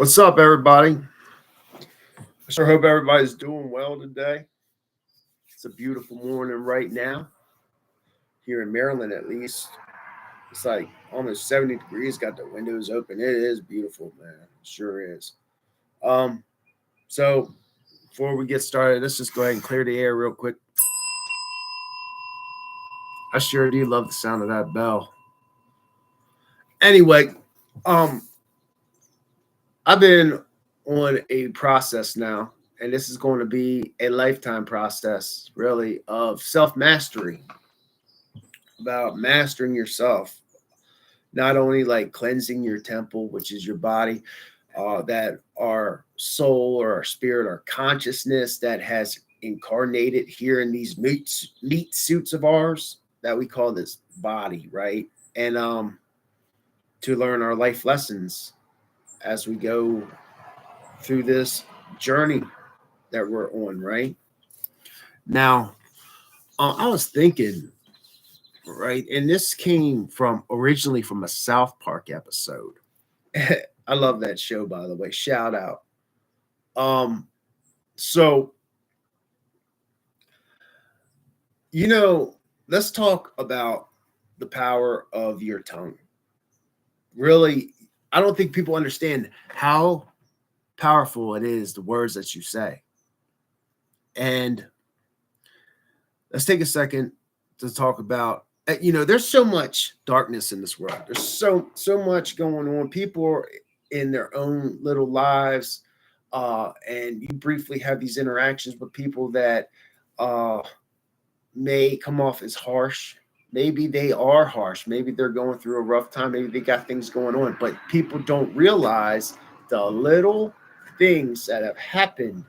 What's up, everybody? I sure hope everybody's doing well today. It's a beautiful morning right now here in Maryland, at least. It's like almost 70 degrees, got the windows open. It is beautiful, man. It sure is. Um, so before we get started, let's just go ahead and clear the air real quick. I sure do love the sound of that bell. Anyway, um, I've been on a process now, and this is going to be a lifetime process, really, of self mastery, about mastering yourself, not only like cleansing your temple, which is your body, that our soul or our spirit, our consciousness that has incarnated here in these meat suits of ours that we call this body, right? And to learn our life lessons as we go through this journey that we're on, right? Now, I was thinking, right, and this came from originally from a South Park episode. I love that show, by the way. Shout out. Um, so you know, let's talk about the power of your tongue. Really, I don't think people understand how powerful it is, the words that you say. And let's take a second to talk about there's so much darkness in this world. There's so much going on. People are in their own little lives, and you briefly have these interactions with people that uh, may come off as harsh. Maybe they are harsh. Maybe they're going through a rough time. Maybe they got things going on, but people don't realize the little things that have happened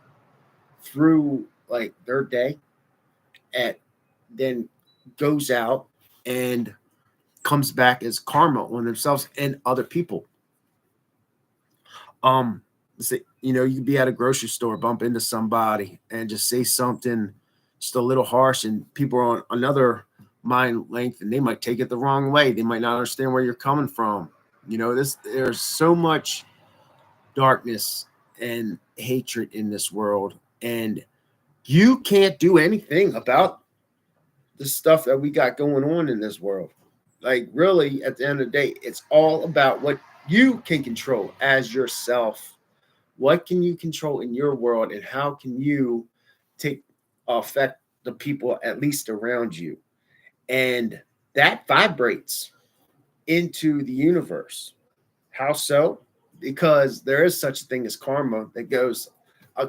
through like their day, and then goes out and comes back as karma on themselves and other people. Um, you could be at a grocery store, bump into somebody, and just say something just a little harsh, and people are on another mind length, and they might take it the wrong way. They might not understand where you're coming from. There's so much darkness and hatred in this world, and you can't do anything about the stuff that we got going on in this world. Like, really, at the end of the day, it's all about what you can control as yourself. What can you control in your world, and how can you take affect the people at least around you? And that vibrates into the universe. How so? Because there is such a thing as karma that goes.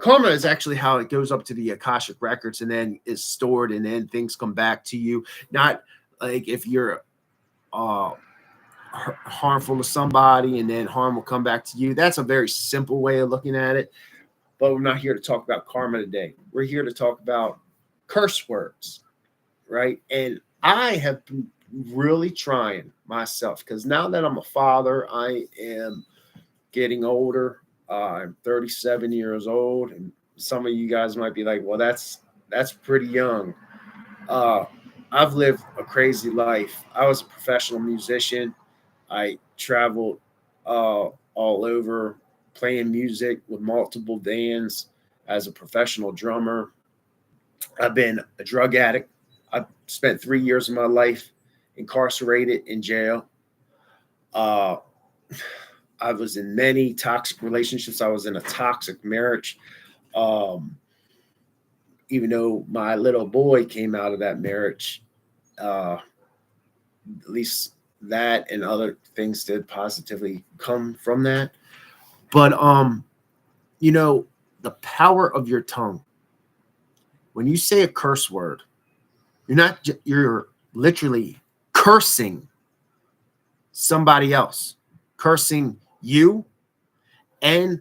Karma is actually how it goes up to the Akashic records and then is stored, and then things come back to you. Not like if you're uh, harmful to somebody and then harm will come back to you. That's a very simple way of looking at it. But we're not here to talk about karma today. We're here to talk about curse words, right? And I have been really trying myself, because now that I'm a father, I am getting older. I'm 37 years old, and some of you guys might be like, "Well, that's pretty young." Uh, I've lived a crazy life. I was a professional musician. I traveled all over playing music with multiple bands as a professional drummer. I've been a drug addict. I've spent 3 years of my life incarcerated in jail. Uh, I was in many toxic relationships. I was in a toxic marriage. Um, Even though my little boy came out of that marriage, at least that and other things did positively come from that. But you know, the power of your tongue. When you say a curse word, you're literally cursing somebody else, cursing you and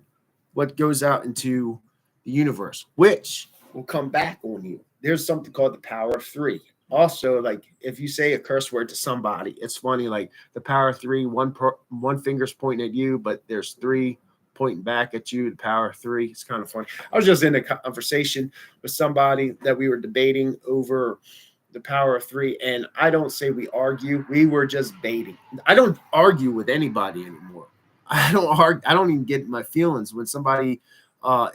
what goes out into the universe, which will come back on you. There's something called the power of three. Also, like if you say a curse word to somebody, it's funny. Like the power of three, one finger's pointing at you, but there's three pointing back at you. The power of three. It's kind of funny. I was just in a conversation with somebody that we were debating over the power of three, and I don't say we argue. We were just baiting. I don't argue with anybody anymore. I don't even get my feelings when somebody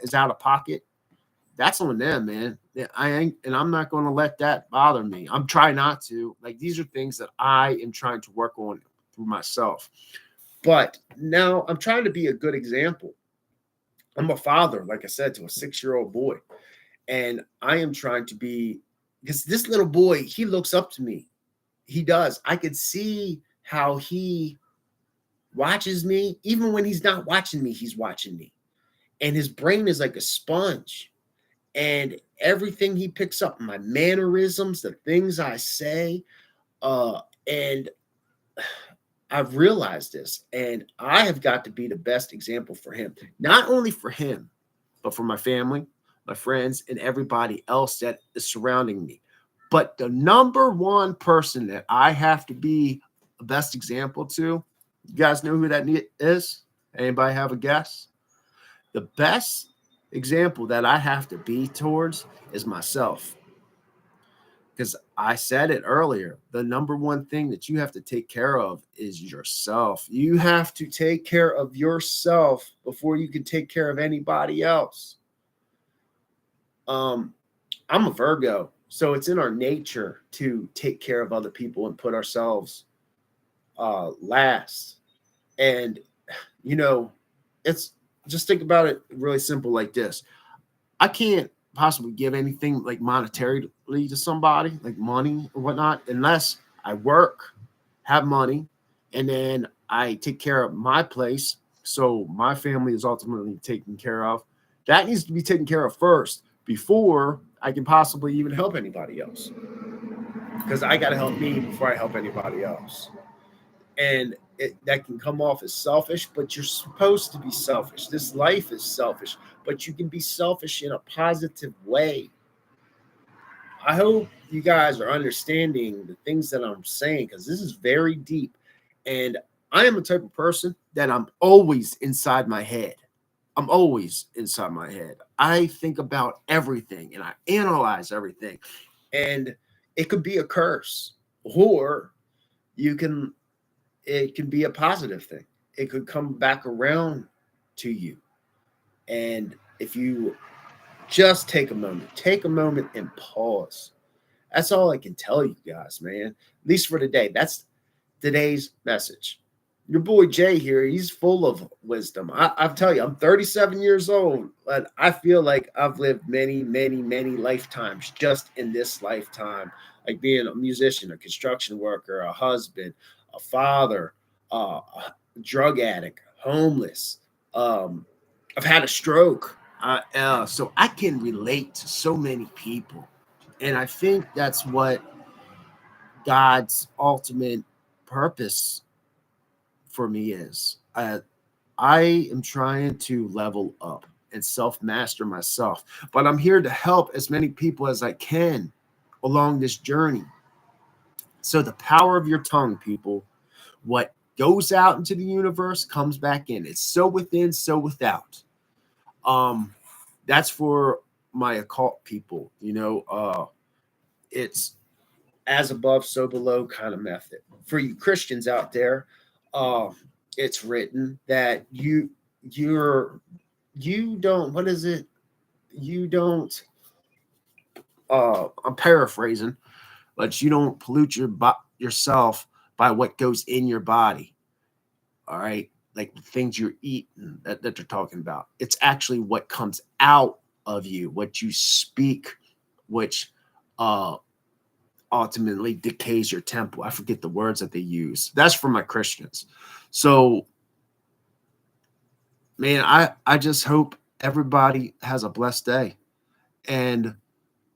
is out of pocket. That's on them, man. Yeah, I ain't, and I'm not going to let that bother me. I'm trying not to. Like, these are things that I am trying to work on through myself. But now I'm trying to be a good example. I'm a father, like I said, to a 6-year-old boy, and I am trying to be, because this little boy, he looks up to me. He does. I could see how he watches me. Even when he's not watching me, he's watching me. And his brain is like a sponge. And everything he picks up, my mannerisms, the things I say, and I've realized this, and I have got to be the best example for him, not only for him, but for my family, my friends, and everybody else that is surrounding me. But the number one person that I have to be the best example to, you guys know who that is? Anybody have a guess? The best example that I have to be towards is myself. Because I said it earlier, the number one thing that you have to take care of is yourself. You have to take care of yourself before you can take care of anybody else. I'm a Virgo, so it's in our nature to take care of other people and put ourselves last. And it's just think about it really simple like this. I can't possibly give anything like monetarily to somebody, like money or whatnot, unless I work, have money, and then I take care of my place. So my family is ultimately taken care of. That needs to be taken care of first before I can possibly even help anybody else. Because I got to help me before I help anybody else. And that can come off as selfish, but you're supposed to be selfish. This life is selfish, but you can be selfish in a positive way. I hope you guys are understanding the things that I'm saying, because this is very deep. And I am a type of person that I'm always inside my head. I'm always inside my head. I think about everything and I analyze everything. And it could be a curse, or you can it can be a positive thing. It could come back around to you. And if you just take a moment and pause. That's all I can tell you guys, man. At least for today. That's today's message. Your boy Jay here, he's full of wisdom. I tell you, I'm 37 years old, but I feel like I've lived many, many, many lifetimes just in this lifetime, like being a musician, a construction worker, a husband, a father, a drug addict, homeless. I've had a stroke. So I can relate to so many people. And I think that's what God's ultimate purpose for me is. I am trying to level up and self master myself, but I'm here to help as many people as I can along this journey. So, the power of your tongue, people, what goes out into the universe comes back in. It's so within, so without. Um, that's for my occult people, it's as above, so below kind of method. For you Christians out there, uh, it's written that you don't, what is it? You don't, I'm paraphrasing, but you don't pollute yourself by what goes in your body. All right. Like the things you're eating that they're talking about. It's actually what comes out of you, what you speak, which uh ultimately decays your temple. I forget the words that they use. That's for my Christians. So, man, I just hope everybody has a blessed day and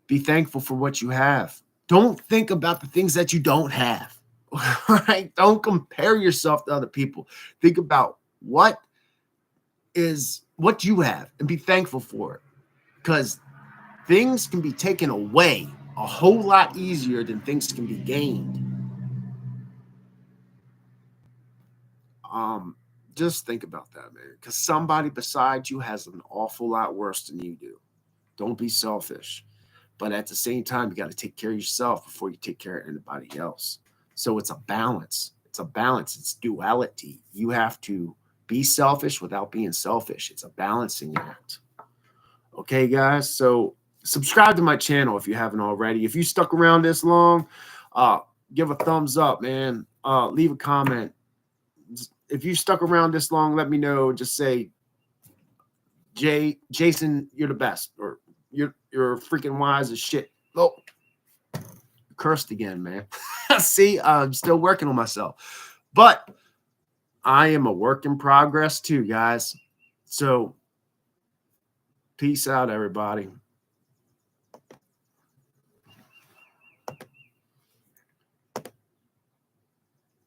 be thankful for what you have. Don't think about the things that you don't have. Right? Don't compare yourself to other people. Think about what you have and be thankful for it. Because things can be taken away a whole lot easier than things can be gained. Um, just think about that, man. Because somebody beside you has an awful lot worse than you do. Don't be selfish. But at the same time, you got to take care of yourself before you take care of anybody else. So it's a balance. It's a balance. It's duality. You have to be selfish without being selfish. It's a balancing act. Okay, guys. So subscribe to my channel if you haven't already. If you stuck around this long, give a thumbs up, man. Leave a comment. If you stuck around this long, let me know. Just say, Jason, you're the best, or you're freaking wise as shit. Oh, cursed again, man. See, I'm still working on myself, but I am a work in progress too, guys. So peace out, everybody.